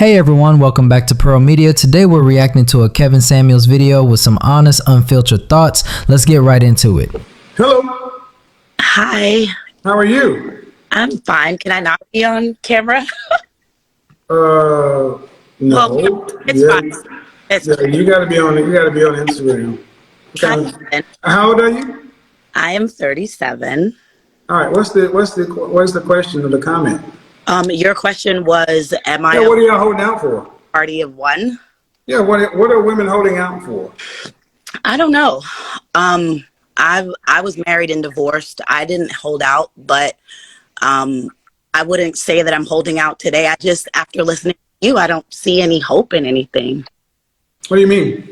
Hey everyone, welcome back to Pearl Media. Today we're reacting to a Kevin Samuels video with some honest, unfiltered thoughts. Let's get right into it. Hello. Hi. How are you? I'm fine. Can I not be on camera? No. Well, it's Yeah, fine. It's yeah. fine. You got to be on. You got to be on Instagram. Hi, Okay. Kevin. How old are you? I am 37. All right. What's the question or the comment? Your question was, am I Yeah. a What are y'all holding out for? party of one? Yeah. What are women holding out for? I don't know. I was married and divorced. I didn't hold out, but I wouldn't say that I'm holding out today. I just, after listening to you, I don't see any hope in anything. What do you mean?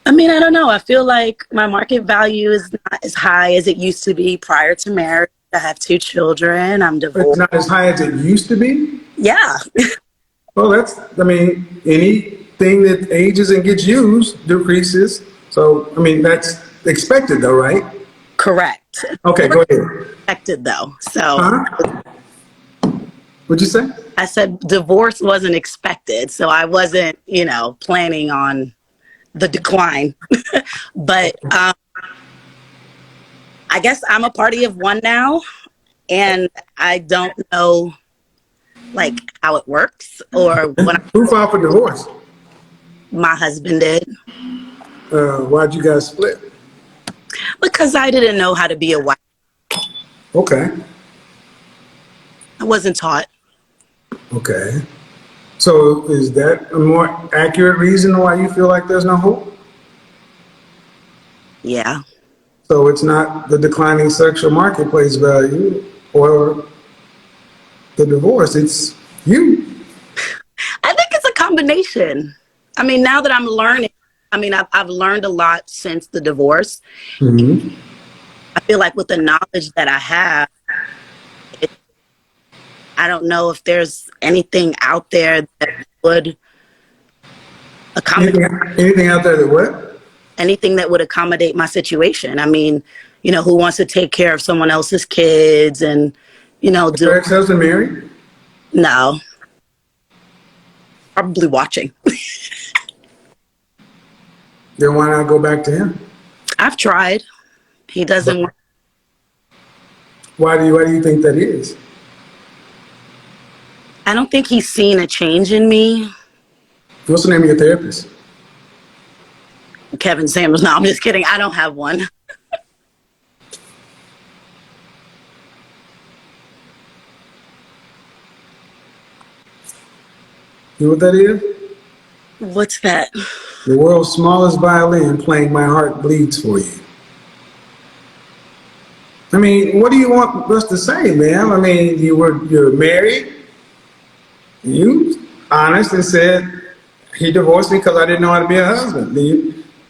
I mean, I don't know. I feel like my market value is not as high as it used to be prior to marriage. I have 2 children. I'm It's divorced. not as high as it used to be. Yeah, Well, anything that ages and gets used decreases. So, that's expected, though, right? correct. Okay. Go ahead. Expected though. So Huh? What'd you say? I said divorce wasn't expected. So I wasn't, planning on the decline. But I guess I'm a party of one now, and I don't know like how it works or when Who filed for divorce? my husband did, Why'd you guys split? because I didn't know how to be a wife. Okay. I wasn't taught. Okay. So is that a more accurate reason why you feel like there's no hope? Yeah. So it's not the declining sexual marketplace value or the divorce, it's you. I think it's a combination. I mean, now that I'm learning, I've learned a lot since the divorce. Mm-hmm. I feel like with the knowledge that I have, I don't know if there's anything out there that would accommodate Anything out there that what? anything that would accommodate my situation. I mean, who wants to take care of someone else's kids and, Your ex-husband married? no, probably watching. Then why not go back to him? I've tried. He doesn't. Why do you think that is? I don't think he's seen a change in me. What's the name of your therapist? Kevin Samuels. No, I'm just kidding. I don't have one. You know what that is? What's that? The world's smallest violin playing My Heart Bleeds for You. What do you want us to say, man? You're married. You honest and said he divorced me because I didn't know how to be a husband.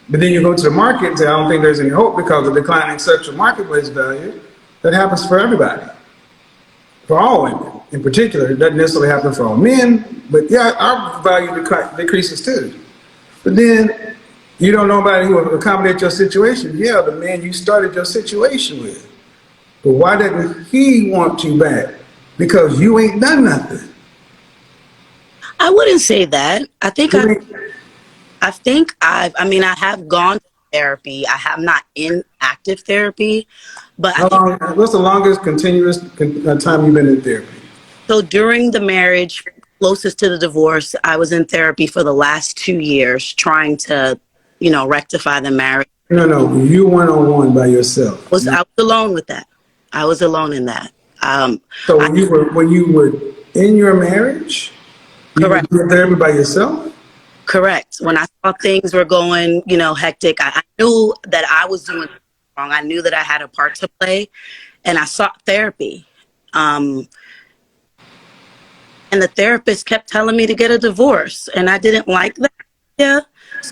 But then you go to the market and say I don't think there's any hope because of declining sexual marketplace value. That happens for everybody, for all women in particular. It doesn't necessarily happen for all men, but yeah, our value decreases too. But then you don't know anybody who will accommodate your situation. Yeah, the man you started your situation with. But why doesn't he want you back? Because you ain't done nothing. I wouldn't say that. I have gone to therapy. I have not in active therapy, but I think What's the longest continuous time you've been in therapy? so. During the marriage, closest to the divorce, I was in therapy for the last 2 years, trying to, rectify the marriage. No, you one-on-one by yourself. I was alone with that. I was alone in that. So when you were in your marriage, you were Correct. doing therapy by yourself? Correct. When I saw things were going, hectic, I knew that I was doing wrong. I knew that I had a part to play, and I sought therapy. And the therapist kept telling me to get a divorce, and I didn't like that. Yeah,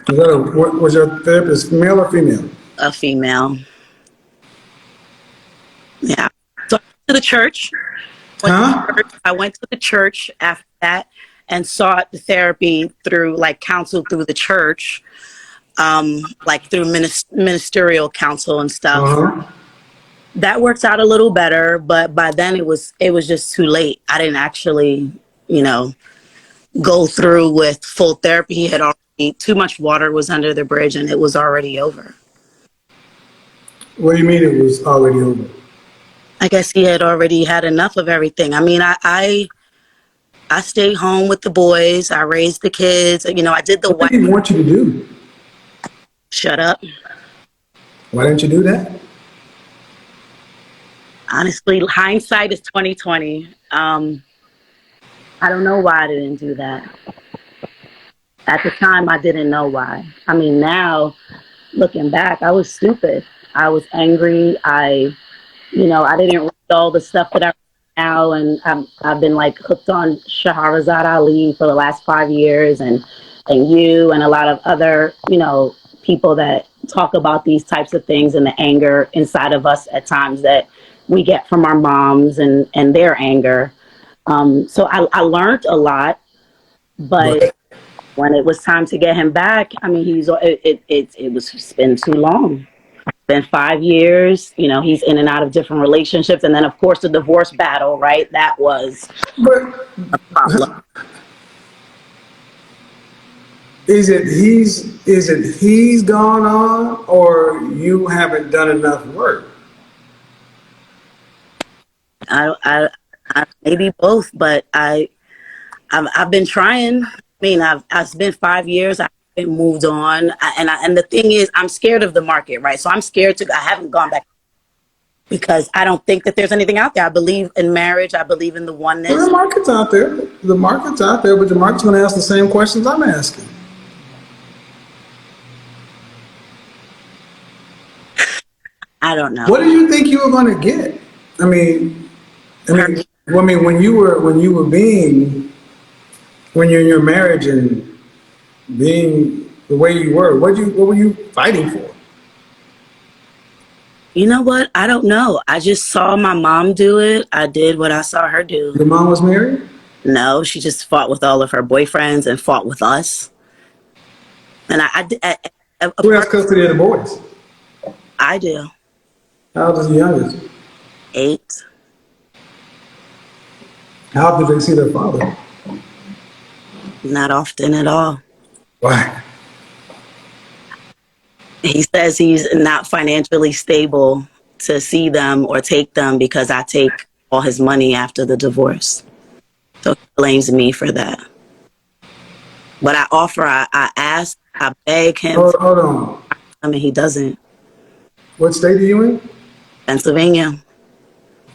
Was your therapist male or female? a female. Yeah. So I went to the church. Huh? I went to the church after that and sought the therapy through counsel through the church, through ministerial counsel and stuff. Uh-huh. That worked out a little better, but by then it was just too late. I didn't actually, go through with full therapy. He had already, too much water was under the bridge and it was already over. What do you mean it was already over? I guess he had already had enough of everything. I mean, I stayed home with the boys. I raised the kids. You know, I did the What wife. did he want you to do? Shut up. Why didn't you do that? Honestly, hindsight is 2020. I don't know why I didn't do that. At the time, I didn't know why. I mean, now looking back, I was stupid. I was angry. I didn't read all the stuff that I read now, and I've been like hooked on Shahrazad Ali for the last 5 years, and you and a lot of other people that talk about these types of things and the anger inside of us at times that we get from our moms and their anger. So I learned a lot, but Right. when it was time to get him back, I mean, it's been too long. Been 5 years. He's in and out of different relationships, and then of course the divorce battle. Right, that was But a problem. is it he's gone on or you haven't done enough work? I maybe both, but I've been trying. I mean, it's been 5 years. I haven't moved on, and the thing is, I'm scared of the market, right? So I'm scared to. I haven't gone back because I don't think that there's anything out there. I believe in marriage. I believe in the Well, oneness. the market's out there. The market's out there, but the market's going to ask the same questions I'm asking. I don't know. What did you think you were going to get? I mean, I Hurt. mean, when you're in your marriage and being the way you were, what were you fighting for? You know what? I don't know. I just saw my mom do it. I did what I saw her do. Your mom was married? No, she just fought with all of her boyfriends and fought with us. And a Who has part custody of the boys? I do. How old is the youngest? 8. How did they see their father? Not often at all. Why? He says he's not financially stable to see them or take them because I take all his money after the divorce. So he blames me for that. But I ask, I beg him Hold, for hold on. him, and he doesn't. What state are you in? Pennsylvania,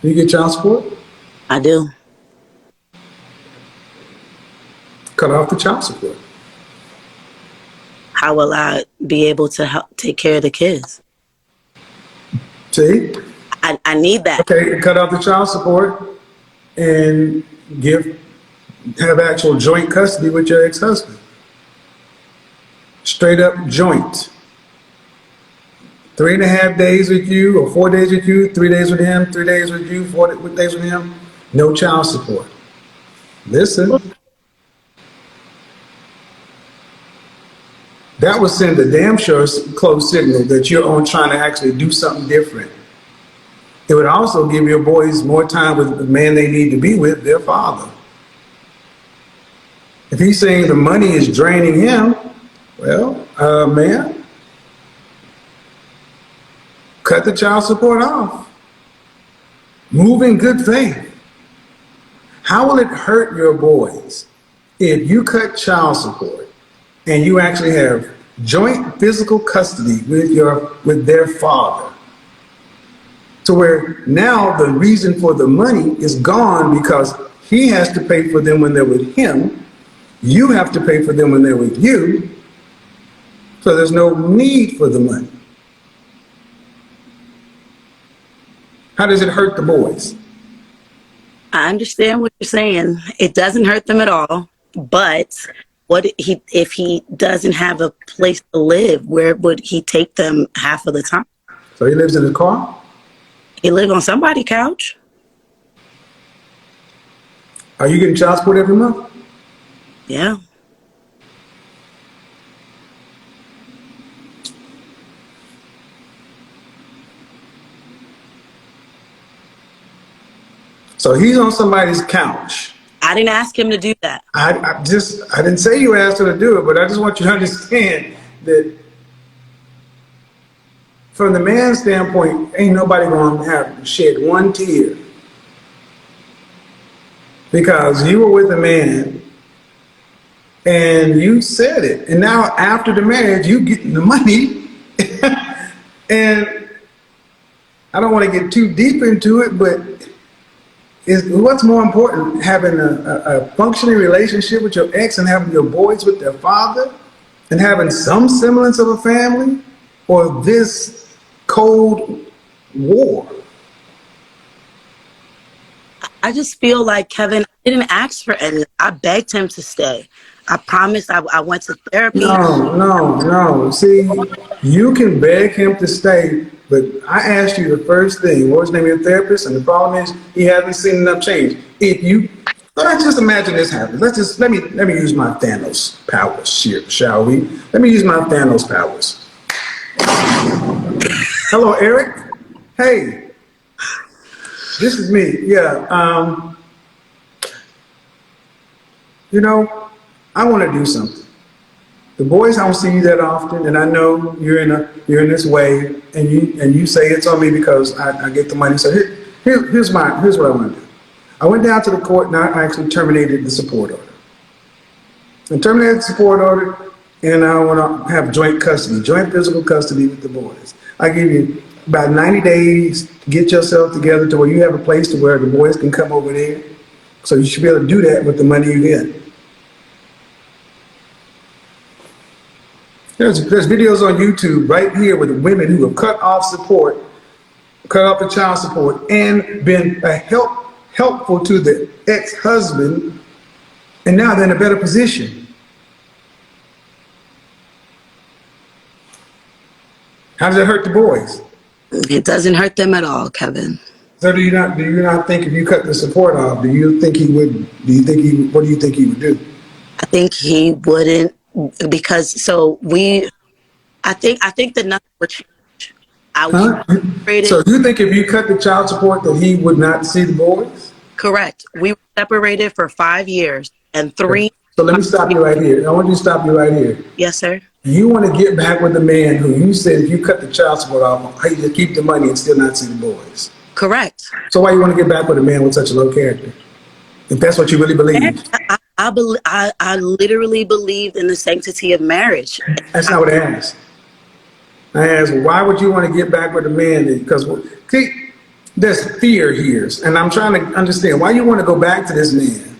Do you get child support? I do. Cut off the child support. How will I be able to help take care of the kids? See? I need that. Okay, cut off the child support and have actual joint custody with your ex-husband. Straight up joint. 3.5 days with you, or 4 days with you, 3 days with him, 3 days with you, 4 days with him. No child support. Listen, that would send a damn sure close signal that you're on trying to actually do something different. It would also give your boys more time with the man they need to be with, their father. If he's saying the money is draining him, well, man, cut the child support off. Move in good faith. How will it hurt your boys if you cut child support and you actually have joint physical custody with their father? To where now the reason for the money is gone because he has to pay for them when they're with him. You have to pay for them when they're with you. So there's no need for the money. How does it hurt the boys? I understand what you're saying. It doesn't hurt them at all. But if he doesn't have a place to live, where would he take them half of the time? So he lives in his car? He live on somebody's couch. Are you getting child support every month? Yeah. So he's on somebody's couch. I didn't ask him to do that. I didn't say you asked her to do it, but I just want you to understand that from the man's standpoint, ain't nobody gonna have shed one tear because you were with a man and you said it, and now after the marriage, you getting the money, and I don't want to get too deep into it, but what's more important, having a functioning relationship with your ex and having your boys with their father and having some semblance of a family, or this cold war? I just feel like, Kevin, I didn't ask for any. I begged him to stay. I promised. I went to therapy. No. See, you can beg him to stay, but I asked you the first thing, what was the name of your therapist? And the problem is he hasn't seen enough change. Let's just imagine this happens. Let me use my Thanos powers here, shall we? Let me use my Thanos powers. Hello, Eric. Hey, this is me. Yeah. I want to do something. The boys, I don't see you that often, and I know you're in this way, and you say it's on me because I get the money. So here's what I want to do. I went down to the court and I actually terminated the support order. I terminated the support order, and I want to have joint physical custody with the boys. I give you about 90 days to get yourself together to where you have a place to where the boys can come over there. So you should be able to do that with the money you get. There's videos on YouTube right here with women who have cut off the child support, and been helpful to the ex-husband, and now they're in a better position. How does it hurt the boys? It doesn't hurt them at all, Kevin. So do you not think if you cut the support off, what do you think he would do? I think he wouldn't, because I think the number would change. So you think if you cut the child support that he would not see the boys? Correct. We were separated for 5 years and 3. So let me stop you right here. I want you to stop you right here. Yes, sir. You want to get back with the man who you said if you cut the child support off, he just keep the money and still not see the boys. Correct. So why you want to get back with a man with such a low character? If that's what you really believe. I literally believed in the sanctity of marriage. That's not what I asked. I asked, why would you want to get back with a man? Because see, there's fear here, and I'm trying to understand why you want to go back to this man.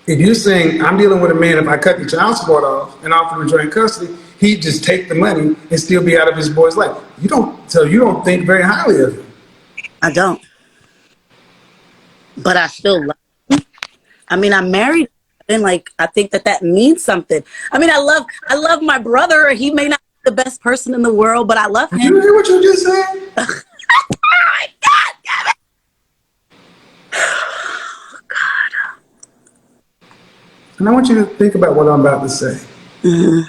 If you're saying I'm dealing with a man, if I cut the child support off and offer him joint custody, he'd just take the money and still be out of his boy's life. You don't think very highly of him. I don't. But I still love him. I mean, I'm married, and I think that means something. I mean, I love my brother. He may not be the best person in the world, but I love him. Did you hear what you just said? Oh my God, damn it. Oh, God. And I want you to think about what I'm about to say. Mm-hmm.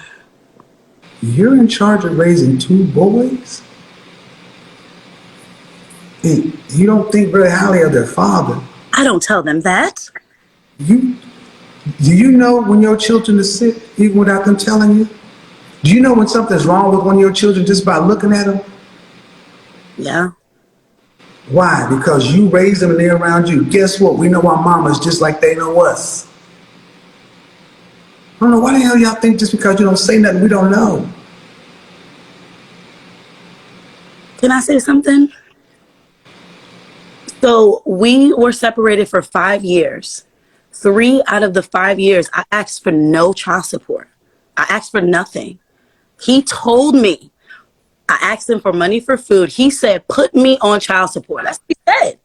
You're in charge of raising 2 boys? And you don't think very highly of their father. I don't tell them that. Do you know when your children are sick, even without them telling you? Do you know when something's wrong with one of your children just by looking at them? Yeah. Why? Because you raised them and they're around you. Guess what? We know our mamas just like they know us. I don't know why the hell y'all think just because you don't say nothing we don't know. Can I say something? So we were separated for 5 years. 3 out of the 5 years, I asked for no child support. I asked for nothing. He told me. I asked him for money for food. He said, put me on child support. That's what he said.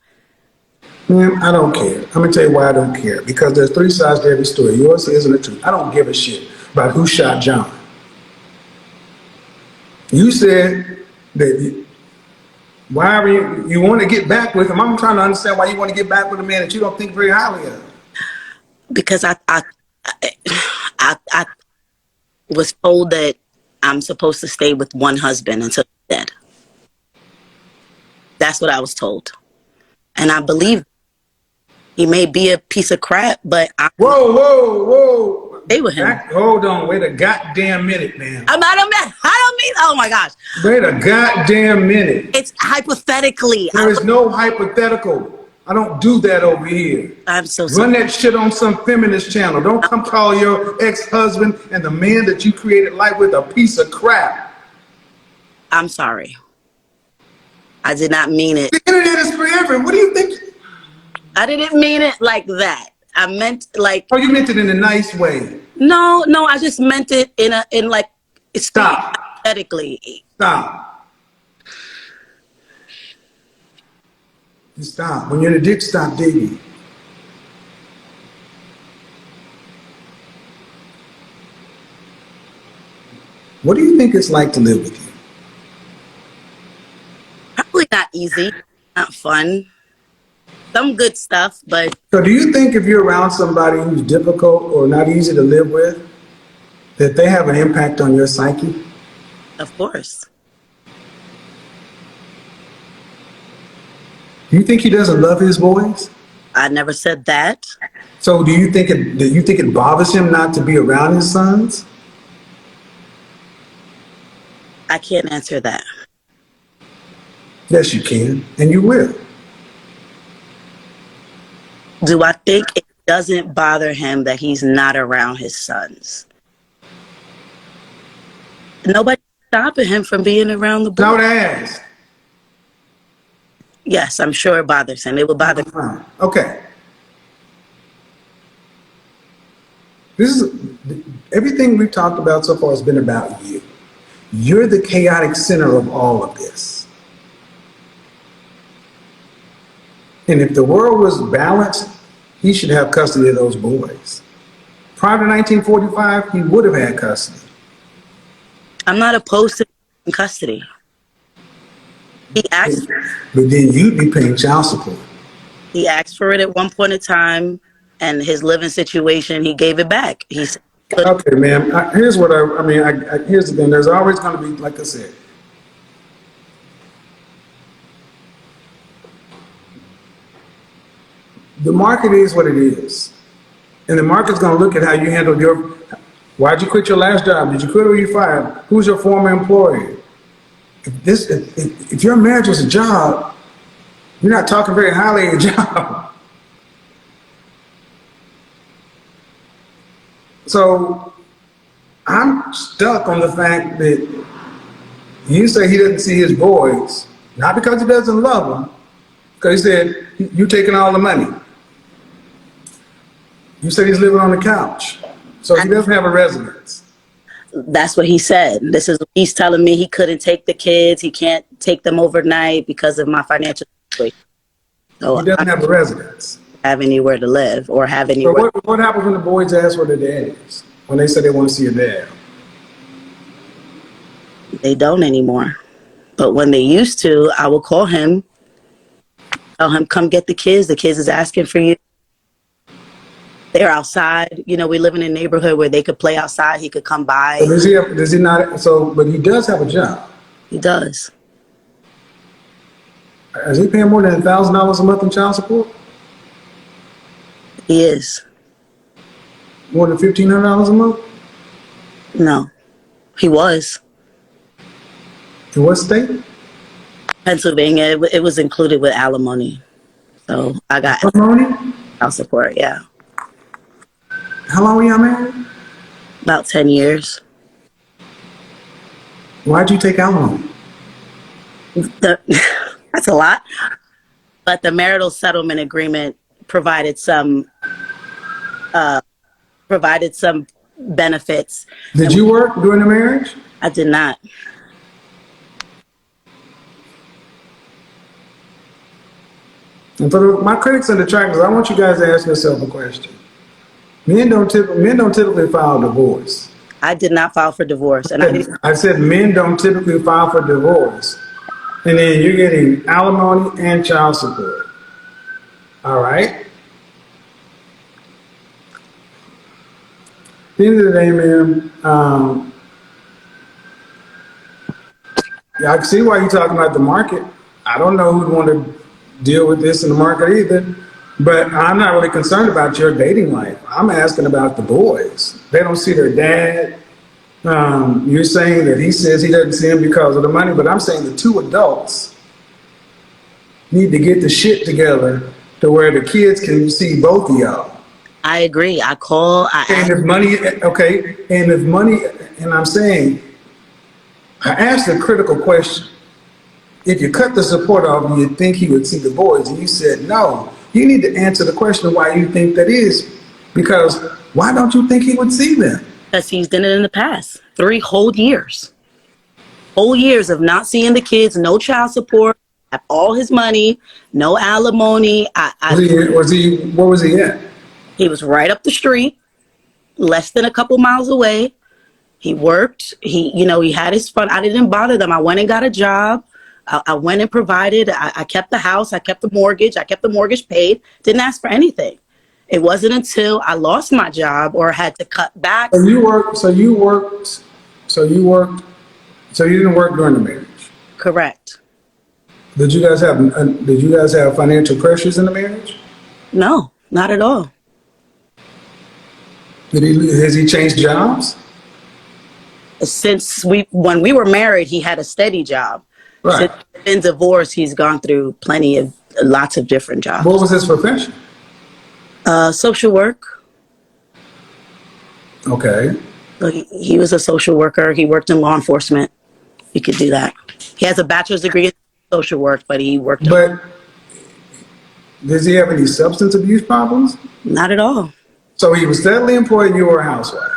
Man, I don't care. I'm going to tell you why I don't care. Because there's 3 sides to every story. Yours isn't the truth. I don't give a shit about who shot John. You said that why are you want to get back with him. I'm trying to understand why you want to get back with a man that you don't think very highly of. Because I was told that I'm supposed to stay with one husband until he's dead. That's what I was told. And I believe. He may be a piece of crap, but I'm Whoa. okay with him. Hold on. Wait a goddamn minute, man. I don't mean, oh my gosh. Wait a goddamn minute. It's hypothetically. There is no hypothetical. I don't do that over here. I'm so Run sorry. that shit on some feminist channel. Don't come call your ex-husband and the man that you created life with a piece of crap. I'm sorry. I did not mean it. The internet is for everyone. What do you think? I didn't mean it like that. I meant like. Oh, you meant it in a nice way. No, I just meant it in like. Stop. Hypothetically. Stop. Stop. When you're in a dick, stop digging. What do you think it's like to live with you? Probably not easy, not fun. Some good stuff, but. So do you think if you're around somebody who's difficult or not easy to live with, that they have an impact on your psyche? Of course. Do you think he doesn't love his boys? I never said that. So do you think it bothers him not to be around his sons? I can't answer that. Yes, you can, and you will. Do I think it doesn't bother him that he's not around his sons? Nobody's stopping him from being around the boys. I would ask. Yes, I'm sure it bothers him. It will bother him. Okay. Everything we've talked about so far has been about you. You're the chaotic center of all of this. And if the world was balanced, he should have custody of those boys. Prior to 1945, he would have had custody. I'm not opposed to custody. He asked. But then you'd be paying child support. He asked for it at one point in time, and his living situation, he gave it back. He said, okay, ma'am. Here's what here's the thing. There's always going to be, like I said, the market is what it is. And the market's going to look at how you handled why'd you quit your last job? Did you quit or you fired? Who's your former employer? If your marriage was a job, you're not talking very highly of your job. So I'm stuck on the fact that you say he doesn't see his boys, not because he doesn't love them, because he said, you're taking all the money. You said he's living on the couch. So he doesn't have a residence. That's what he said. He's telling me he couldn't take the kids. He can't take them overnight because of my financial situation. So he doesn't have a residence. Have anywhere to live or have anywhere. So what happens when the boys ask where their dad is? When they say they want to see a dad? They don't anymore. But when they used to, I would call him, tell him, come get the kids. The kids is asking for you. They're outside. We live in a neighborhood where they could play outside. He could come by. So does he not? So, but he does have a job. He does. Is he paying more than $1,000 a month in child support? He is. More than $1,500 a month? No, he was. In what state? Pennsylvania. It was included with alimony. So I got alimony? Child support, yeah. How long were y'all married? About 10 years. Why'd you take alimony? That's a lot. But the marital settlement agreement provided some benefits. Did you work during the marriage? I did not. And for my critics and detractors, I want you guys to ask yourself a question. Men don't typically file divorce. I did not file for divorce. I said men don't typically file for divorce. And then you're getting alimony and child support. All right? At the end of the day, man, yeah, I can see why you're talking about the market. I don't know who'd want to deal with this in the market either. But I'm not really concerned about your dating life. I'm asking about the boys. They don't see their dad. You're saying that he says he doesn't see him because of the money, but I'm saying the two adults need to get the shit together to where the kids can see both of y'all. I agree. I call. And if money, okay, and if money, and I'm saying, I asked a critical question. If you cut the support off, you'd think he would see the boys, and you said no. You need to answer the question why you think that is. Because why don't you think he would see them? Because he's done it in the past. 3 whole years. Whole years of not seeing the kids, no child support, have all his money, no alimony. Where was he at? He was right up the street, less than a couple miles away. He worked. He had his fun. I didn't bother them. I went and got a job. I went and provided. I kept the house. I kept the mortgage. I kept the mortgage paid. Didn't ask for anything. It wasn't until I lost my job or had to cut back. So you didn't work during the marriage? Correct. Did you guys have financial pressures in the marriage? No, not at all. Has he changed jobs? When we were married, he had a steady job. Right. Since he's been divorced, he's gone through lots of different jobs. What was his profession? Social work. Okay. So he was a social worker. He worked in law enforcement. He could do that. He has a bachelor's degree in social work, but he worked. But does he have any substance abuse problems? Not at all. So he was steadily employed and you were a housewife.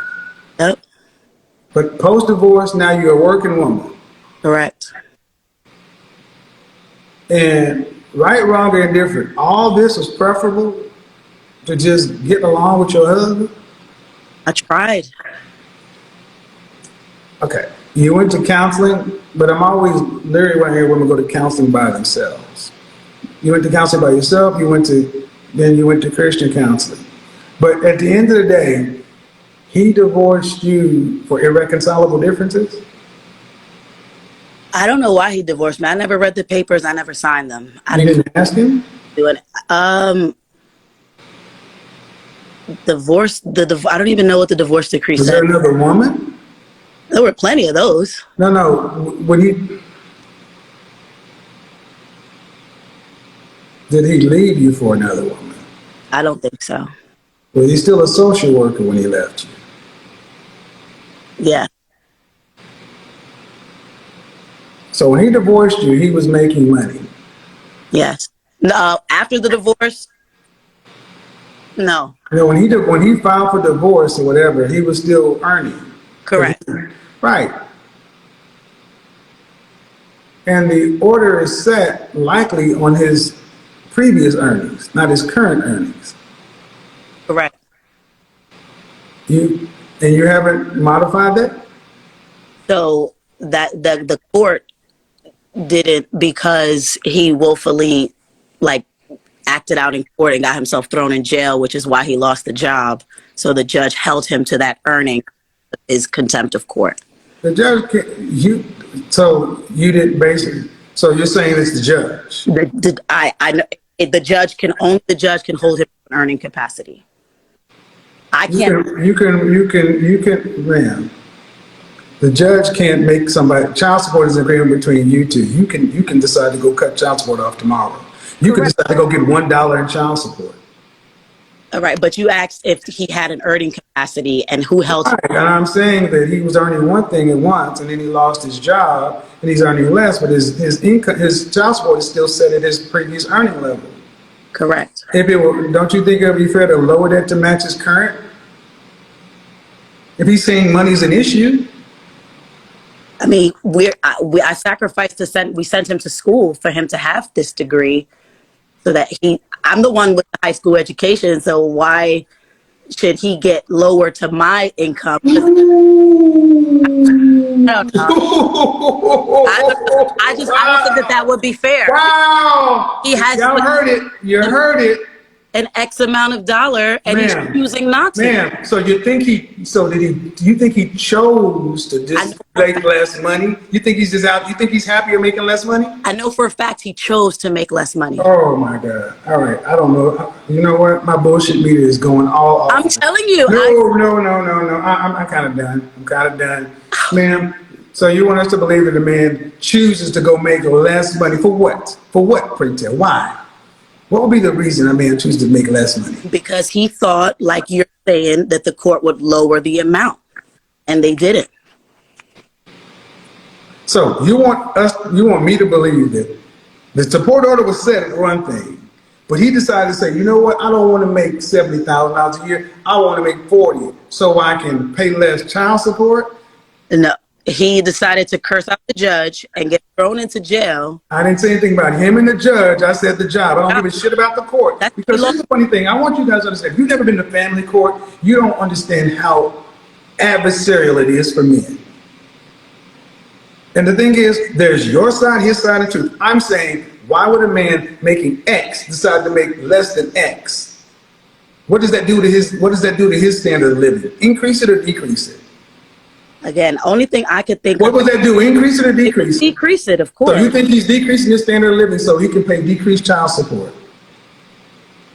Yep. But post-divorce, now you're a working woman. Correct. And right, wrong, or indifferent, all this is preferable to just getting along with your husband? I tried. Okay. You went to counseling, but I'm always leery when I hear women go to counseling by themselves. You went to counseling by yourself, then you went to Christian counseling. But at the end of the day, he divorced you for irreconcilable differences? I don't know why he divorced me. I never read the papers. I never signed them. You didn't ask him? Do it. Divorce. I don't even know what the divorce decree Was said. there another woman? There were plenty of those. No. Did he leave you for another woman? I don't think so. Was he still a social worker when he left you? Yeah. So when he divorced you, he was making money. Yes. No. After the divorce. No. You know, when he filed for divorce or whatever, he was still earning. Correct. Right. And the order is set likely on his previous earnings, not his current earnings. Correct. You haven't modified that? So that the court didn't, because he willfully acted out in court and got himself thrown in jail, which is why he lost the job. So the judge held him to that earning, is contempt of court. The judge so you didn't basically. So you're saying it's the judge? I know the judge can hold him in earning capacity. I can't. You can, man. The judge can't make somebody. Child support is an agreement between you two. You can decide to go cut child support off tomorrow. You can decide to go get $1 in child support. All right, but you asked if he had an earning capacity and who held him. Right, and I'm saying that he was earning one thing at once, and then he lost his job, and he's earning less, but his income, his child support is still set at his previous earning level. Correct. Don't you think it would be fair to lower that to match his current? If he's saying money's an issue. I mean, I sacrificed we sent him to school for him to have this degree, so that I'm the one with the high school education. So why should he get lower to my income? I don't know. I don't think that would be fair. Wow! He has. Y'all heard it. You heard it. an X amount of dollar and he's Ma'am, choosing not to. ma'am, so you think do you think he chose to I know just for a make fact, less money? You think he's just out, you think he's happier making less money? I know for a fact he chose to make less money. Oh my God. All right. I don't know. You know what? My bullshit meter is going all I'm off. telling you, No. I'm kind of done. I'm kind of done. Ma'am, so you want us to believe that a man chooses to go make less money for what? For what, pray tell? Why? What would be the reason a man chooses to make less money? because he thought, like you're saying, that the court would lower the amount, and they didn't. So you want me to believe that the support order was set at one thing, but he decided to say, you know what? I don't want to make $70,000 a year. I want to make 40, so I can pay less child support. No, he decided to curse out the judge and get thrown into jail. I didn't say anything about him and the judge. I said the job. I don't give a shit about the court. That's Because here's the funny thing. I want you guys to understand. If you've never been to family court, you don't understand how adversarial it is for men. And the thing is, there's your side, his side, and truth. I'm saying, why would a man making X decide to make less than X? What does that do to his standard of living? Increase it or decrease it? Again, only thing I could think What of, would that do? Increase it or decrease it? decrease it, of So course. you think he's decreasing his standard of living so he can pay decreased child support?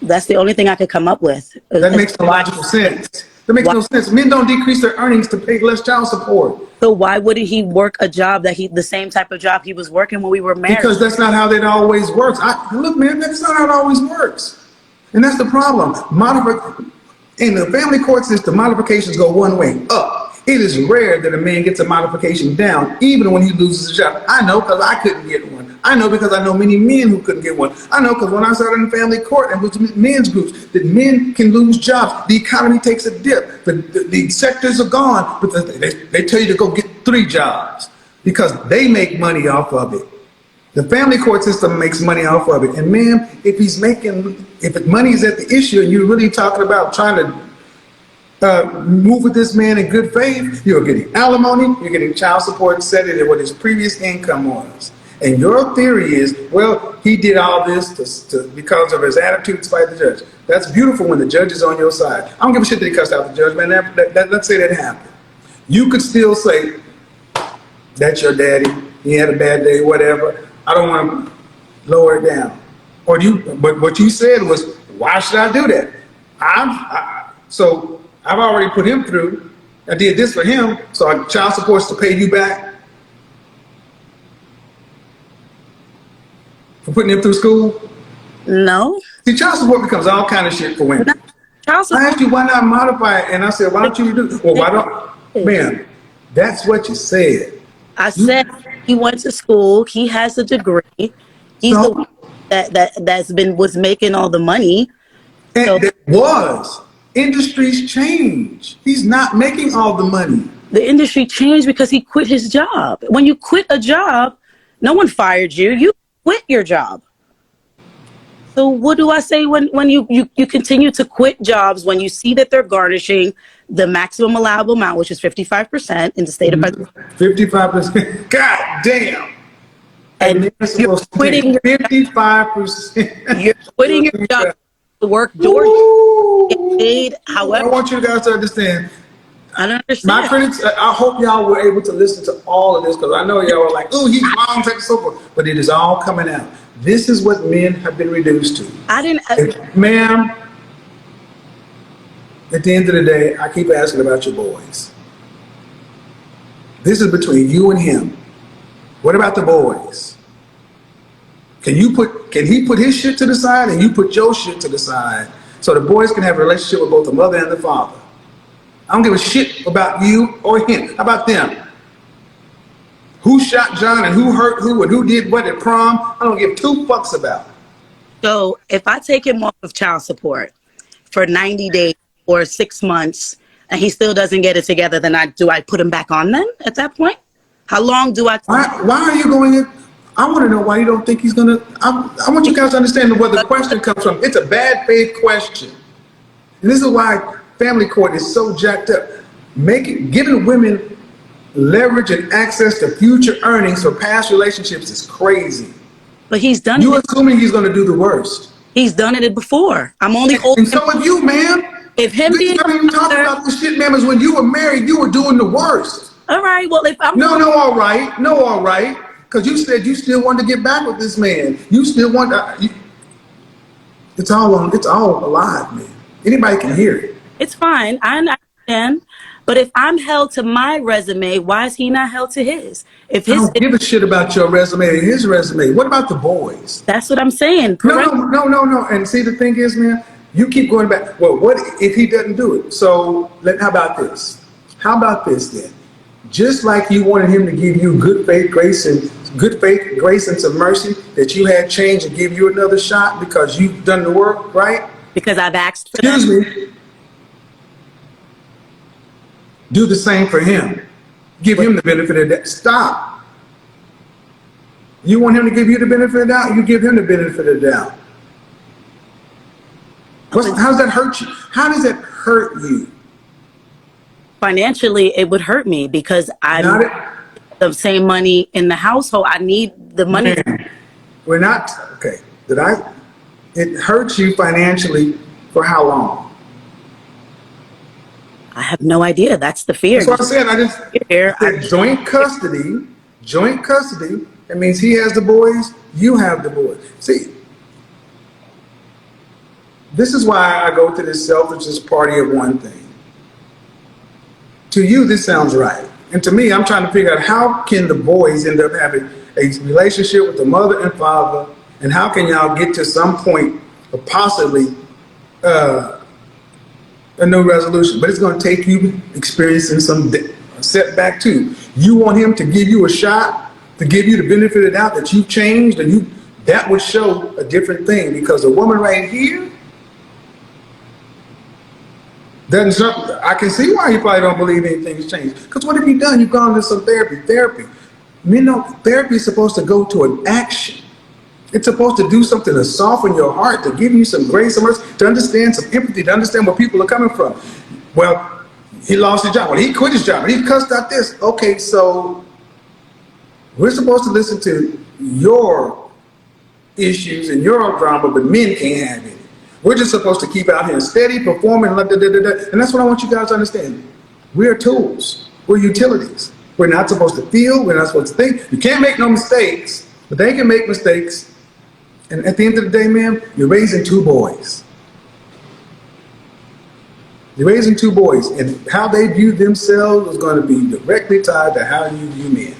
That's the only thing I could come up with. That makes no logical sense. That makes no sense. Men don't decrease their earnings to pay less child support. So why wouldn't he work a job that the same type of job he was working when we were married? Because that's not how that always works. Look, man, that's not how it always works. And that's the problem. In the family court system, modifications go one way, up. It is rare that a man gets a modification down, even when he loses a job. I know because I couldn't get one. I know because I know many men who couldn't get one. I know because when I started in family court and with men's groups, that men can lose jobs. The economy takes a dip. The sectors are gone, but they tell you to go get 3 jobs because they make money off of it. The family court system makes money off of it. And man, if money is at the issue and you're really talking about trying to move with this man in good faith, you're getting alimony, you're getting child support set at what his previous income was. And your theory is, well, he did all this because of his attitude despite the judge. That's beautiful when the judge is on your side. I don't give a shit that he cussed out the judge, man. Let's say that happened. You could still say, that's your daddy. He had a bad day, whatever. I don't want to lower it down. But what you said was, why should I do that? So I've already put him through. I did this for him, so child support's to pay you back for putting him through school? No. See, child support becomes all kind of shit for women. Child support. I asked you why not modify it, and I said, why don't you do? Well, why don't? Man, that's what you said. I said he went to school. He has a degree. He's the one that was making all the money. And it was. Industries change. He's not making all the money. The industry changed because he quit his job. When you quit a job, no one fired you. You quit your job. So what do I say when you continue to quit jobs when you see that they're garnishing the maximum allowable amount, which is 55% in the state of Pennsylvania? 55%. God damn. And you're quitting your 55%. You're quitting your job to work doors, get paid. However, I want you guys to understand. I don't understand. My critics, I hope y'all were able to listen to all of this because I know y'all were like, oh, he's wrong, and so forth. But it is all coming out. This is what men have been reduced to. Ma'am, at the end of the day, I keep asking about your boys. This is between you and him. What about the boys? Can he put his shit to the side and you put your shit to the side so the boys can have a relationship with both the mother and the father? I don't give a shit about you or him. How about them? Who shot John and who hurt who and who did what at prom? I don't give 2 fucks about. So if I take him off of child support for 90 days or 6 months and he still doesn't get it together, then do I put him back on then at that point? How long do I? Why are you going in? I want to know why you don't think he's going to. I want you guys to understand where the question comes from. It's a bad faith question. And this is why family court is so jacked up. Giving women leverage and access to future earnings for past relationships is crazy. But he's done You assuming he's going to do the worst. He's done it before. I'm only And holding so have you, man. if him This being time you talking about this shit, man, is when you were married, you were doing the worst. all right. Well, if I'm No, all right. Because you said you still wanted to get back with this man. You still want it's all alive, man. Anybody can hear it. it's fine. I understand. But if I'm held to my resume, why is he not held to his? If I his, don't give a shit about your resume and his resume. What about the boys? that's what I'm saying. No. And see, the thing is, man, you keep going back. Well, what if he doesn't do it? So, how about this? How about this then? Just like you wanted him to give you good faith, grace, and some mercy, that you had change and give you another shot because you've done the work, right? Because I've asked for Excuse that. me. Do the same for him. Give him the benefit of that. Stop. You want him to give you the benefit of the doubt? You give him the benefit of the doubt. How does that hurt you? How does that hurt you? Financially, it would hurt me because I'm the same money in the household. I need the money. Man, we're not okay. It hurts you financially for how long? I have no idea. That's the fear. That's what I said. Joint custody. Joint custody. That means he has the boys, you have the boys. See, this is why I go to this selfishness party of one thing. To you, this sounds right. And to me, I'm trying to figure out how can the boys end up having a relationship with the mother and father, and how can y'all get to some point of possibly a new resolution. But it's going to take you experiencing some setback too. You want him to give you a shot, to give you the benefit of the doubt that you've changed, and that would show a different thing, because a woman right here I can see why you probably don't believe anything's changed. Because what have you done? You've gone to some therapy. You know, therapy is supposed to go to an action. It's supposed to do something to soften your heart, to give you some grace and mercy, to understand some empathy, to understand where people are coming from. Well, he lost his job. Well, he quit his job. And he cussed out this. Okay, so we're supposed to listen to your issues and your drama, but men can't have any. We're just supposed to keep out here steady, performing, and that's what I want you guys to understand. We're tools. We're utilities. We're not supposed to feel. We're not supposed to think. You can't make no mistakes, but they can make mistakes. And at the end of the day, man, you're raising two boys. You're raising two boys, and how they view themselves is going to be directly tied to how you view men,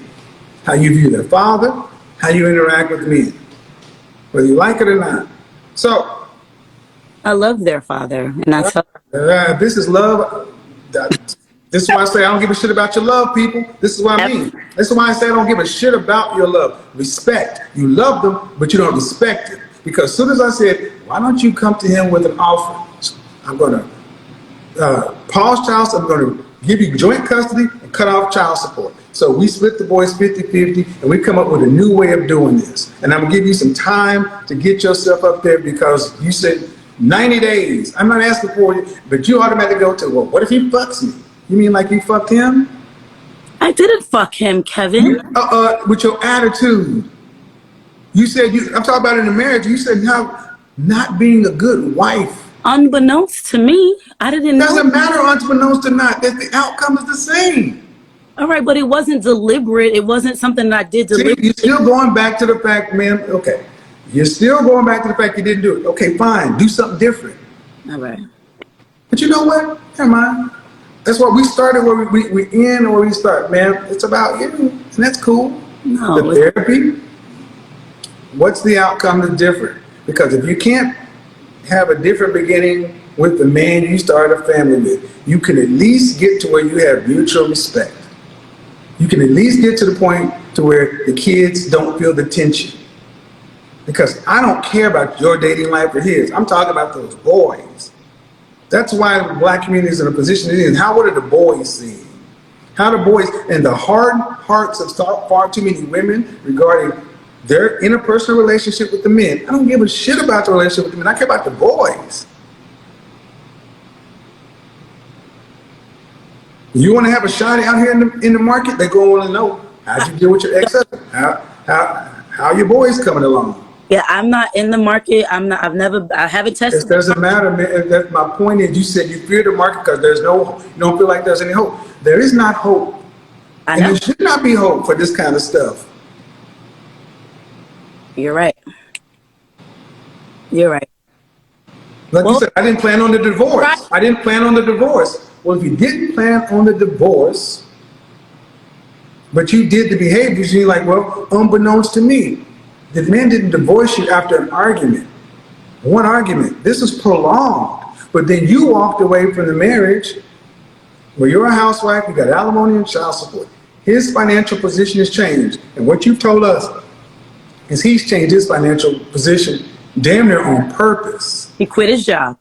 how you view their father, how you interact with men, whether you like it or not. So, I love their father, and that's this is love. This is why I say I don't give a shit about your love, people. This is what I mean. This is why I say I don't give a shit about your love. Respect. You love them, but you don't respect it. Because as soon as I said, why don't you come to him with an offer? I'm going to pause child support. I'm going to give you joint custody and cut off child support. So we split the boys 50-50, and we come up with a new way of doing this. And I'm going to give you some time to get yourself up there, because you said 90 days. I'm not asking for you, but you automatically go to, well, what if he fucks me? You mean like you fucked him? I didn't fuck him, Kevin. With your attitude. You said I'm talking about in a marriage. You said not being a good wife. Unbeknownst to me, I didn't know. Doesn't matter unbeknownst to not. That the outcome is the same. All right, but it wasn't deliberate. It wasn't something that I did deliberately. You're still going back to the fact, man. Okay. You're still going back to the fact you didn't do it. Okay, fine. Do something different. All right. But you know what? Never mind. That's why we started where we end where we start, man. It's about you, and that's cool. No, the therapy, what's the outcome that's different? Because if you can't have a different beginning with the man you start a family with, you can at least get to where you have mutual respect. You can at least get to the point to where the kids don't feel the tension. Because I don't care about your dating life or his. I'm talking about those boys. That's why the black community is in a position it is. What are the boys seeing? How the boys, and the hard hearts of far too many women regarding their interpersonal relationship with the men. I don't give a shit about the relationship with the men. I care about the boys. You want to have a shot out here in the market? They're going to want to know, how'd you deal with your ex-husband? How your boys coming along? Yeah, I'm not in the market. I haven't It tested. doesn't matter, man. That, my point is, you said you fear the market because you don't feel like there's any hope. There is not hope. I And there know. should not be hope for this kind of stuff. You're right. You're right. Like you Well, said, I didn't plan on the right. divorce. I didn't plan on the divorce. Well, if you didn't plan on the divorce, but you did the behaviors, and you're like, well, unbeknownst to me, the man didn't divorce you after an argument. One argument. This is prolonged. But then you walked away from the marriage where you're a housewife, you got alimony and child support. His financial position has changed. And what you've told us is he's changed his financial position damn near on purpose. He quit his job.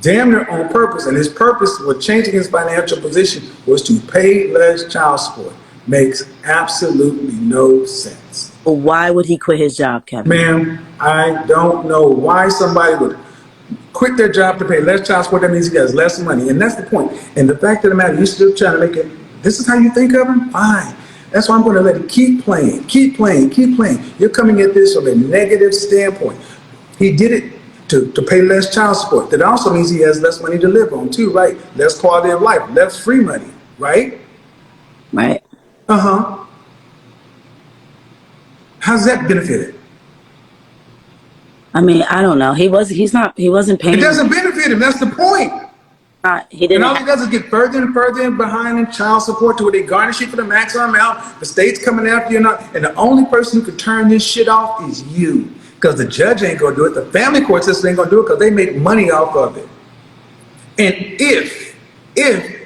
Damn near on purpose. And his purpose with changing his financial position was to pay less child support. Makes absolutely no sense. Well, why would he quit his job, Kevin? Ma'am, I don't know why somebody would quit their job to pay less child support. That means he has less money. And that's the point. And the fact of the matter, you're still trying to make it, this is how you think of him? Fine. That's why I'm going to let it keep playing, keep playing, keep playing. You're coming at this from a negative standpoint. He did it to pay less child support. That also means he has less money to live on too, right? Less quality of life, less free money, right? Right. Uh-huh. How's that benefited? I mean, I don't know. He wasn't paying. It doesn't benefit him. That's the point. He didn't. And all he does is get further and further in behind in child support to where they garnish you for the maximum amount. The state's coming after you, and the only person who can turn this shit off is you. Because the judge ain't gonna do it. The family court system ain't gonna do it because they make money off of it. And if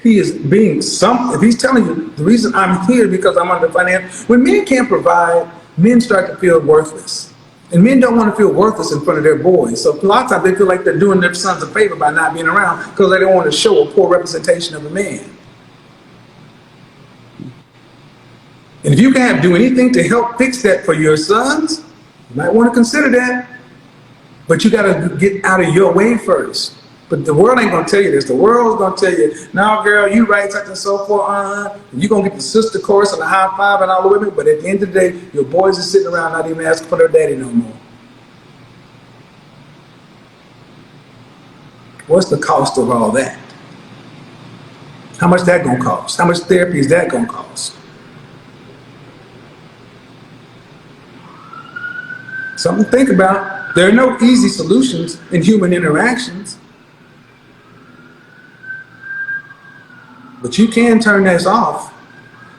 he is being if he's telling you the reason I'm here because I'm under finance, when men can't provide, men start to feel worthless. And men don't want to feel worthless in front of their boys. So a lot of times they feel like they're doing their sons a favor by not being around because they don't want to show a poor representation of a man. And if you can't do anything to help fix that for your sons, you might want to consider that. But you got to get out of your way first. But the world ain't going to tell you this. The world's going to tell you, no, girl, you right, such and so forth. You're going to get the sister chorus and the high five and all the women. But at the end of the day, your boys are sitting around not even asking for their daddy no more. What's the cost of all that? How much that going to cost? How much therapy is that going to cost? Something to think about. There are no easy solutions in human interactions. But you can turn this off.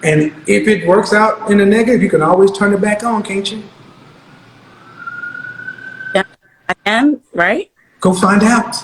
And if it works out in the negative, you can always turn it back on, can't you? Yeah, I can, right? Go find out.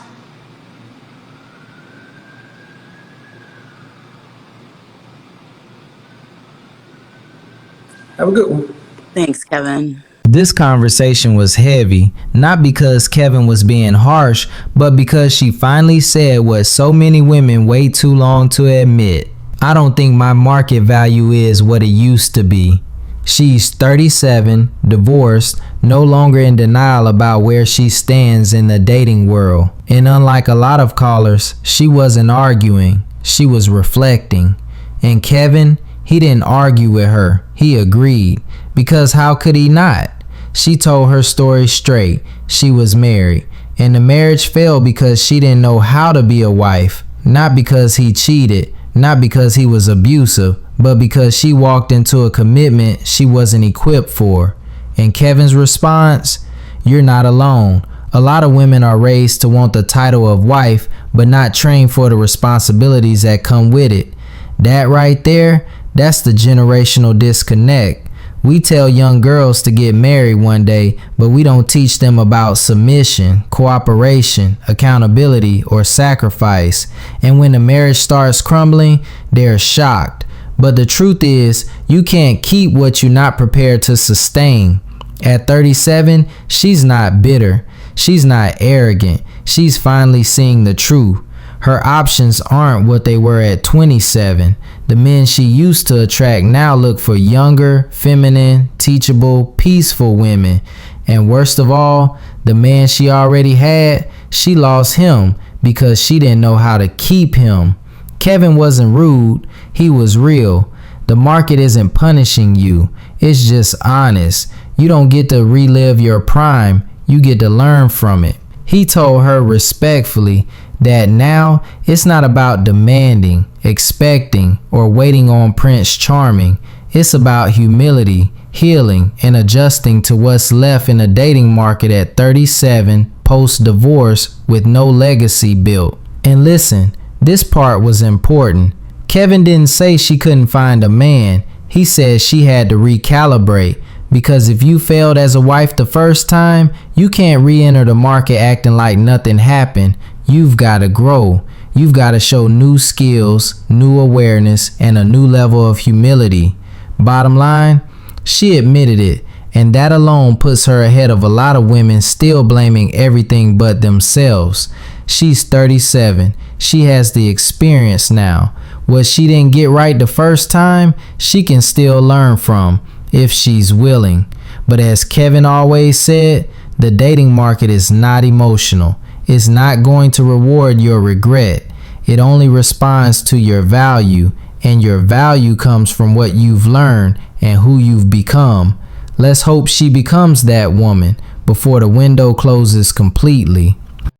Have a good one. Thanks, Kevin. This conversation was heavy, not because Kevin was being harsh, but because she finally said what so many women wait too long to admit. I don't think my market value is what it used to be. She's 37, divorced, no longer in denial about where she stands in the dating world. And unlike a lot of callers, she wasn't arguing, she was reflecting. And Kevin, he didn't argue with her, he agreed. Because how could he not? She told her story straight. She was married, and the marriage failed because she didn't know how to be a wife. Not because he cheated, not because he was abusive, but because she walked into a commitment she wasn't equipped for. And Kevin's response? You're not alone. A lot of women are raised to want the title of wife, but not trained for the responsibilities that come with it. That right there, that's the generational disconnect. We tell young girls to get married one day, but we don't teach them about submission, cooperation, accountability, or sacrifice. And when the marriage starts crumbling, they're shocked. But the truth is, you can't keep what you're not prepared to sustain. At 37, she's not bitter. She's not arrogant. She's finally seeing the truth. Her options aren't what they were at 27. The men she used to attract now look for younger, feminine, teachable, peaceful women. And worst of all, the man she already had, she lost him because she didn't know how to keep him. Kevin wasn't rude, he was real. The market isn't punishing you, it's just honest. You don't get to relive your prime, you get to learn from it. He told her respectfully that now it's not about demanding, expecting, or waiting on Prince Charming. It's about humility, healing, and adjusting to what's left in the dating market at 37 post-divorce with no legacy built. And listen, this part was important. Kevin didn't say she couldn't find a man. He said she had to recalibrate, because if you failed as a wife the first time, you can't re-enter the market acting like nothing happened. You've got to grow. You've got to show new skills, new awareness, and a new level of humility. Bottom line, she admitted it, and that alone puts her ahead of a lot of women still blaming everything but themselves. She's 37. She has the experience now. What she didn't get right the first time, she can still learn from, if she's willing. But as Kevin always said, the dating market is not emotional. It's not going to reward your regret. It only responds to your value, and your value comes from what you've learned and who you've become. Let's hope she becomes that woman before the window closes completely.